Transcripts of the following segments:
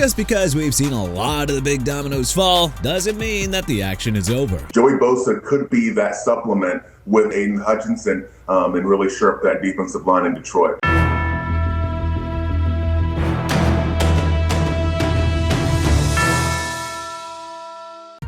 just because we've seen a lot of the big dominoes fall doesn't mean that the action is over. Joey Bosa could be that supplement with Aiden Hutchinson and really shore up that defensive line in Detroit.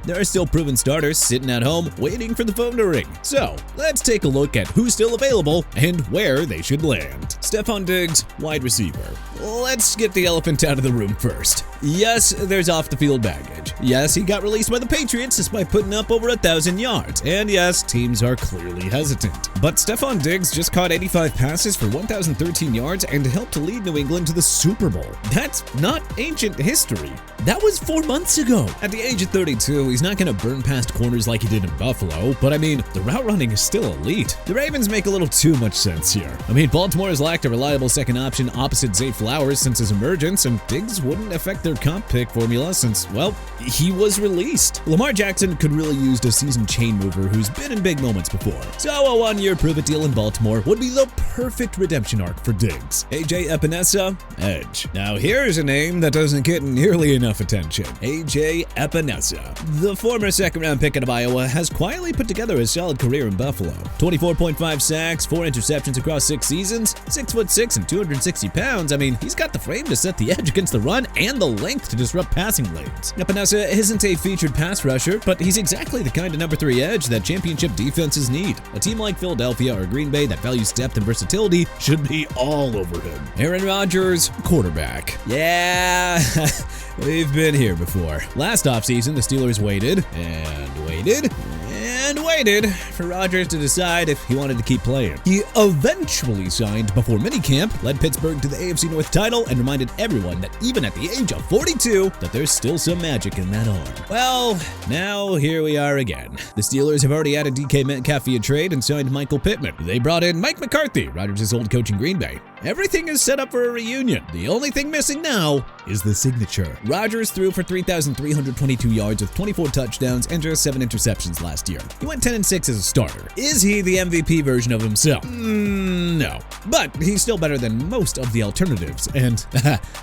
There are still proven starters sitting at home waiting for the phone to ring. So, let's take a look at who's still available and where they should land. Stefon Diggs, wide receiver. Let's get the elephant out of the room first. Yes, there's off-the-field baggage. Yes, he got released by the Patriots despite putting up over 1,000 yards. And yes, teams are clearly hesitant. But Stefon Diggs just caught 85 passes for 1,013 yards and helped to lead New England to the Super Bowl. That's not ancient history. That was 4 months ago. At the age of 32, he's not going to burn past corners like he did in Buffalo, but I mean, the route running is still elite. The Ravens make a little too much sense here. I mean, Baltimore has lacked a reliable second option opposite Zay Flowers since his emergence, and Diggs wouldn't affect their comp pick formula since, well, he was released. Lamar Jackson could really use a seasoned chain mover who's been in big moments before. So a one-year prove-it deal in Baltimore would be the perfect redemption arc for Diggs. AJ Epanessa, edge. Now here's a name that doesn't get nearly enough attention. AJ Epanessa. The former second-round pick out of Iowa has quietly put together a solid career in Buffalo. 24.5 sacks, 4 interceptions across 6 seasons, 6'6" and 260 pounds. I mean, he's got the frame to set the edge against the run and the length to disrupt passing lanes. Epanessa isn't a featured pass rusher, but he's exactly the kind of number 3 edge that championship defenses need. A team like Philadelphia or Green Bay that values depth and versatility should be all over him. Aaron Rodgers, quarterback. Yeah, we've been here before. Last offseason, the Steelers waited and waited and waited for Rodgers to decide if he wanted to keep playing. He eventually signed before minicamp, led Pittsburgh to the AFC North title, and reminded everyone that even at the age of 42, that there's still some magic in that arm. Well, now here we are again. The Steelers have already added DK Metcalf via trade and signed Michael Pittman. They brought in Mike McCarthy, Rodgers' old coach in Green Bay. Everything is set up for a reunion. The only thing missing now is the signature. Rodgers threw for 3,322 yards with 24 touchdowns and just 7 interceptions last year. He went 10-6 as a starter. Is he the MVP version of himself? No. But he's still better than most of the alternatives, and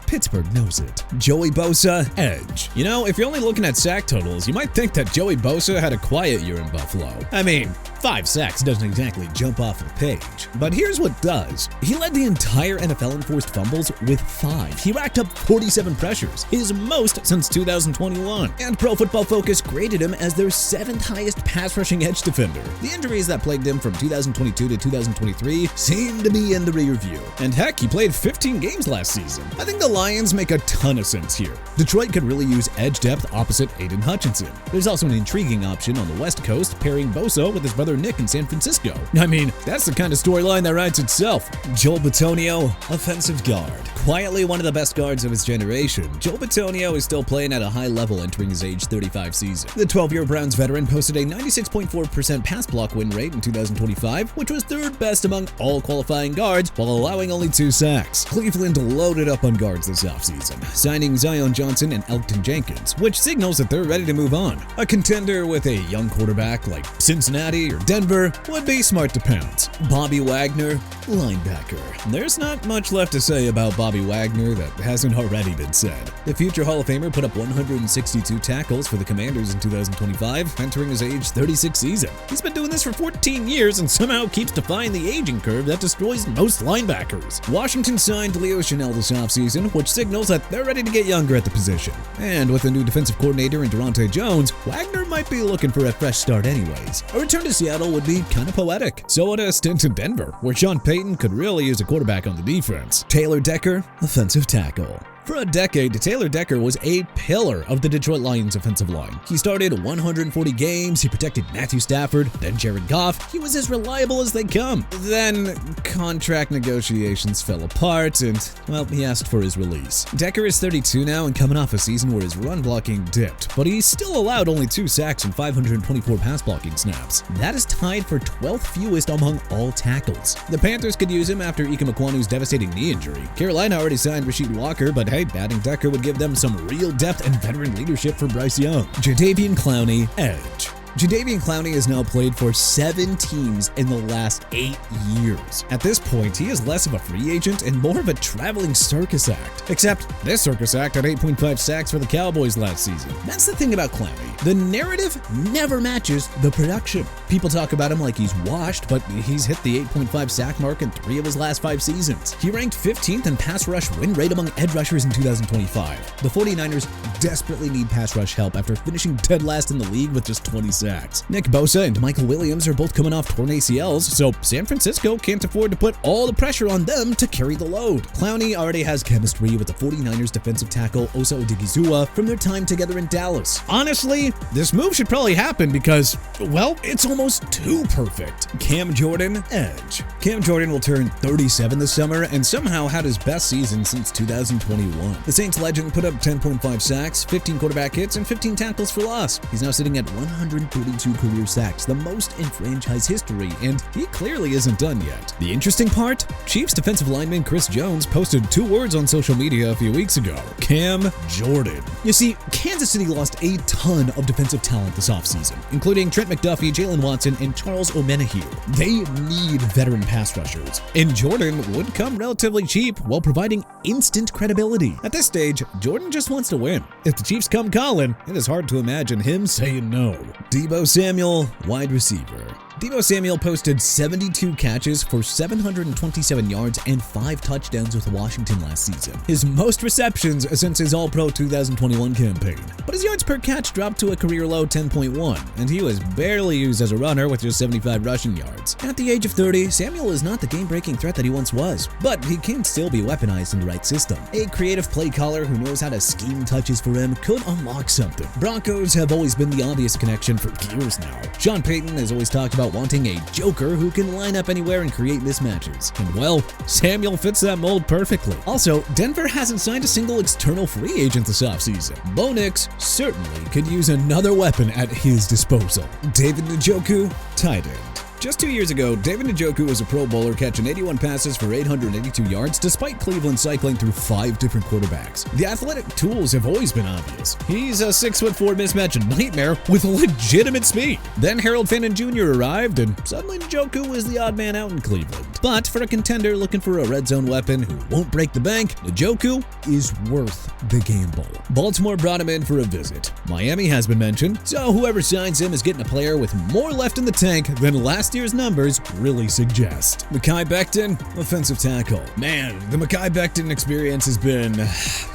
Pittsburgh knows it. Joey Bosa, edge. You know, if you're only looking at sack totals, you might think that Joey Bosa had a quiet year in Buffalo. I mean, 5 sacks doesn't exactly jump off the page. But here's what does. He led the entire NFL in forced fumbles with 5. He racked up 47 pressures, his most since 2021. And Pro Football Focus graded him as their 7th highest pass rushing edge defender. The injuries that plagued him from 2022 to 2023 seem to be in the rear view. And heck, he played 15 games last season. I think the Lions make a ton of sense here. Detroit could really use edge depth opposite Aiden Hutchinson. There's also an intriguing option on the West Coast pairing Bosa with his brother Nick in San Francisco. I mean, that's the kind of storyline that writes itself. Joel Batonio, offensive guard. Quietly one of the best guards of his generation, Joel Batonio is still playing at a high level entering his age 35 season. The 12-year Browns veteran posted a 96.4% pass block win rate in 2025, which was 3rd best among all qualifying guards while allowing only 2 sacks. Cleveland loaded up on guards this offseason, signing Zion Johnson and Elgton Jenkins, which signals that they're ready to move on. A contender with a young quarterback like Cincinnati or Denver would be smart to pounce. Bobby Wagner, linebacker. There's not much left to say about Bobby Wagner that hasn't already been said. The future Hall of Famer put up 162 tackles for the Commanders in 2025, entering his age 36 season. He's been doing this for 14 years and somehow keeps defying the aging curve that destroys most linebackers. Washington signed Leo Chanel this offseason, which signals that they're ready to get younger at the position. And with a new defensive coordinator in Durante Jones, Wagner might be looking for a fresh start anyways. A return to Seattle would be kind of poetic. So would a stint in Denver, where Sean Payton could really use a quarterback on the defense. Taylor Decker, offensive tackle. For a decade, Taylor Decker was a pillar of the Detroit Lions offensive line. He started 140 games, he protected Matthew Stafford, then Jared Goff. He was as reliable as they come. Then contract negotiations fell apart and, well, he asked for his release. Decker is 32 now and coming off a season where his run blocking dipped, but he still allowed only 2 sacks and 524 pass blocking snaps. That is tied for 12th fewest among all tackles. The Panthers could use him after Ike Mekwanu's devastating knee injury. Carolina already signed Rasheed Walker, but hey, adding Decker would give them some real depth and veteran leadership for Bryce Young. Javian Clowney, edge. Javian Clowney has now played for 7 teams in the last 8 years. At this point, he is less of a free agent and more of a traveling circus act. Except this circus act had 8.5 sacks for the Cowboys last season. That's the thing about Clowney. The narrative never matches the production. People talk about him like he's washed, but he's hit the 8.5 sack mark in 3 of his last 5 seasons. He ranked 15th in pass rush win rate among edge rushers in 2025. The 49ers desperately need pass rush help after finishing dead last in the league with just 20 sacks. Nick Bosa and Michael Williams are both coming off torn ACLs, so San Francisco can't afford to put all the pressure on them to carry the load. Clowney already has chemistry with the 49ers defensive tackle Osa Odigizua from their time together in Dallas. Honestly, this move should probably happen because, well, it's almost too perfect. Cam Jordan, edge. Cam Jordan will turn 37 this summer and somehow had his best season since 2021. The Saints legend put up 10.5 sacks, 15 quarterback hits, and 15 tackles for loss. He's now sitting at 132 career sacks, the most in franchise history, and he clearly isn't done yet. The interesting part? Chiefs defensive lineman Chris Jones posted 2 words on social media a few weeks ago: Cam Jordan. You see, Kansas City lost a ton of defensive talent this offseason, including Trent McDuffie, Jalen Watson, and Charles Omenihu. They need veteran pass rushers, and Jordan would come relatively cheap while providing instant credibility. At this stage, Jordan just wants to win. If the Chiefs come calling, it is hard to imagine him saying no. Deebo Samuel, wide receiver. Deebo Samuel posted 72 catches for 727 yards and 5 touchdowns with Washington last season, his most receptions since his All-Pro 2021 campaign. But his yards per catch dropped to a career low 10.1, and he was barely used as a runner with just 75 rushing yards. At the age of 30, Samuel is not the game-breaking threat that he once was, but he can still be weaponized in the right system. A creative play caller who knows how to scheme touches for him could unlock something. Broncos have always been the obvious connection for years now. Sean Payton has always talked about wanting a joker who can line up anywhere and create mismatches. And well, Samuel fits that mold perfectly. Also, Denver hasn't signed a single external free agent this offseason. Bo Nix certainly could use another weapon at his disposal. David Njoku, tight end. Just 2 years ago, David Njoku was a Pro Bowler catching 81 passes for 882 yards despite Cleveland cycling through 5 different quarterbacks. The athletic tools have always been obvious. He's a 6'4" mismatch nightmare with legitimate speed. Then Harold Fannin Jr. arrived, and suddenly Njoku was the odd man out in Cleveland. But for a contender looking for a red zone weapon who won't break the bank, Njoku is worth the gamble. Baltimore brought him in for a visit. Miami has been mentioned, so whoever signs him is getting a player with more left in the tank than last year's numbers really suggest. Mekhi Becton, offensive tackle. Man, the Mekhi Becton experience has been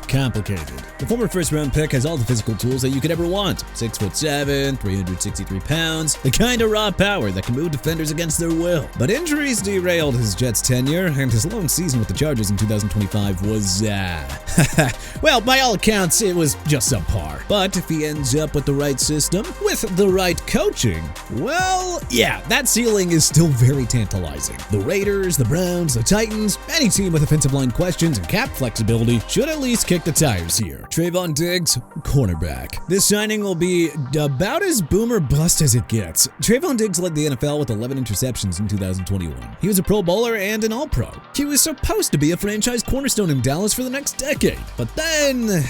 complicated. The former first-round pick has all the physical tools that you could ever want. 6'7", 363 pounds, the kind of raw power that can move defenders against their will. But injuries derailed his Jets tenure, and his lone season with the Chargers in 2025 was, well, by all accounts, it was just subpar. But if he ends up with the right system, with the right coaching, well, yeah, that ceiling is still very tantalizing. The Raiders, the Browns, the Titans, any team with offensive line questions and cap flexibility should at least kick the tires here. Trayvon Diggs, cornerback. This signing will be about as boom or bust as it gets. Trayvon Diggs led the NFL with 11 interceptions in 2021. He was a Pro Bowler and an All-Pro. He was supposed to be a franchise cornerstone in Dallas for the next decade. But then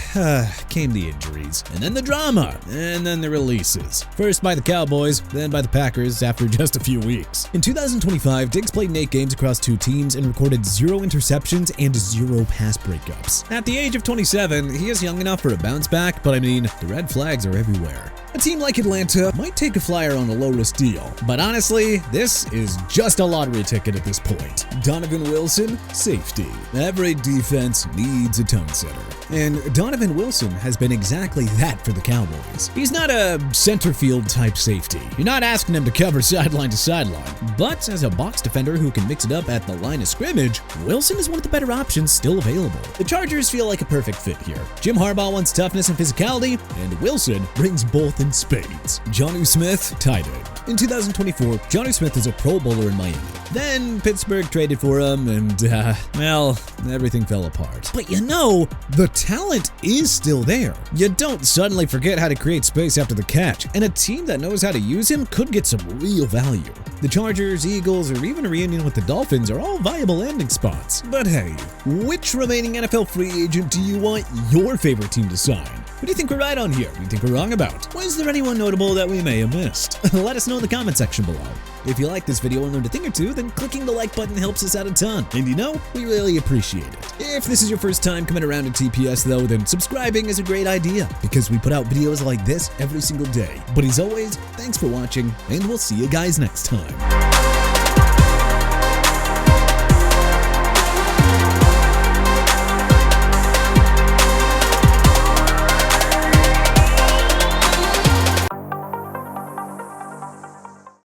came the injuries, and then the drama, and then the releases. First by the Cowboys, then by the Packers after just a few weeks. In 2025, Diggs played in 8 games across 2 teams and recorded 0 interceptions and 0 pass breakups. At the age of 27, he is young enough for a bounce back, but I mean, the red flags are everywhere. A team like Atlanta might take a flyer on a low-risk deal, but honestly, this is just a lottery ticket at this point. Donovan Wilson, safety. Every defense needs a tone setter, and Donovan Wilson has been exactly that for the Cowboys. He's not a center field type safety. You're not asking him to cover sideline to sideline, but as a box defender who can mix it up at the line of scrimmage, Wilson is one of the better options still available. The Chargers feel like a perfect fit here. Jim Harbaugh wants toughness and physicality, and Wilson brings both in spades. Jonnu Smith, tight end. In 2024, Jonnu Smith is a Pro Bowler in Miami. Then Pittsburgh traded for him, and, well, everything fell apart. But you know, the talent is still there. You don't suddenly forget how to create space after the catch, and a team that knows how to use him could get some real value. The Chargers, Eagles, or even a reunion with the Dolphins are all viable landing spots. But hey, which remaining NFL free agent do you want your favorite team to sign? Who do you think we're right on here? Who do you think we're wrong about? Was there anyone notable that we may have missed? Let us know in the comment section below. If you like this video and learned a thing or two, then clicking the like button helps us out a ton. And you know, we really appreciate it. If this is your first time coming around to TPS though, then subscribing is a great idea because we put out videos like this every single day. But as always, thanks for watching, and we'll see you guys next time.